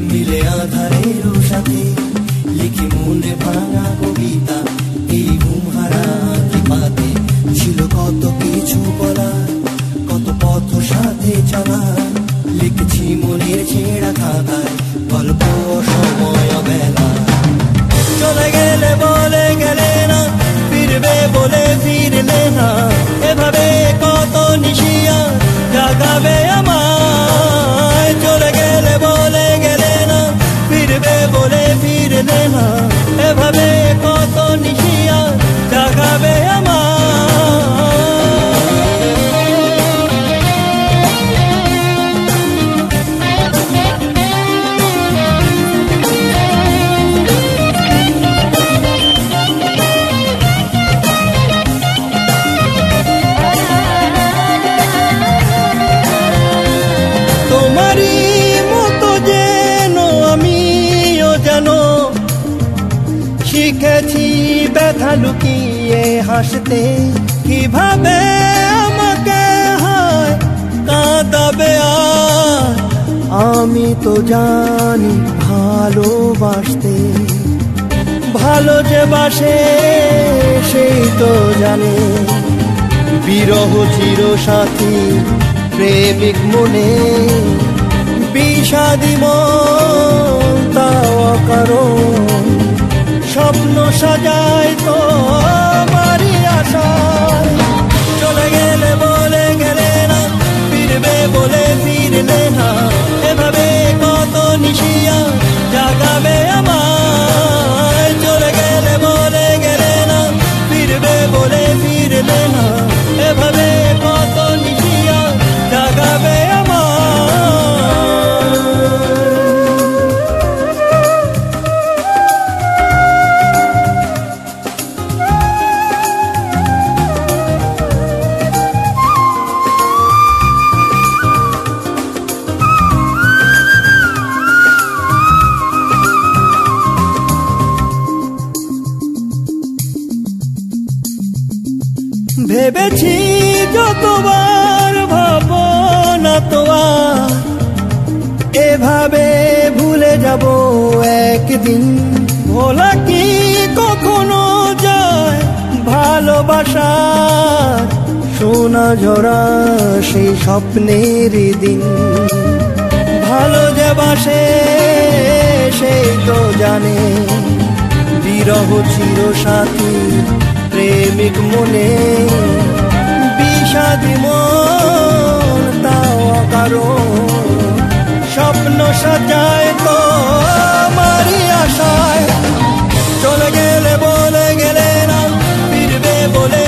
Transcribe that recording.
মিলে আধারের সাথে লিখি মনে ভাঙা কবিতা এই ঘুমহারা পাতে ছিল কত কিছু বলা কত পথ সাথে চলা লিখেছি মনের ছেঁড়া খাতায় গল্প সময় বেলা চলে গেলে বলে গেলে না ফিরবে বলে ফিরলে না এভাবে কত নিশিয়া জাগাবে আমায় চলে গেলে বলে গেলে না ফিরবে বলে ফিরলে না এভাবে কত নিশিয়া জাগাবে আমায় তোমারই মতো যেন আমিও যেন শিখেছি ব্যথা লুকিয়ে হাসতে কিভাবে আমাকে হয় কাঁদাবে আর আমি তো জানি ভালোবাসতে ভালো যে বাসে সেই তো জানে বিরহ চির সাথী প্রেমিক মনে বিষাদী মন তাও কারণ স্বপ্ন সাজায় তো আমারই আশায় চলে গেলে বলে গেলে না ফিরবে বলে ফিরলে না এভাবে কত নিশিয়া জাগাবে আমায় চলে গেলে বলে গেলে না ফিরবে বলে ফিরলে না এভাবে কত নিশিয়া জাগাবে আমায় ভেবেছি যতবার ভাবনা তো আর এভাবে ভুলে যাব একদিন ভোলা কি কখনো যায় ভালোবাসার সোনা ঝরা সেই স্বপ্নের দিন ভালো যে বাসে সেই তো জানে বিরহ চির সাথী প্রেমিক মনে বিষাদী মন তাও কারণ স্বপ্ন সাজায় তো আমারই আশায় চলে গেলে বলে গেলে না ফিরবে বলে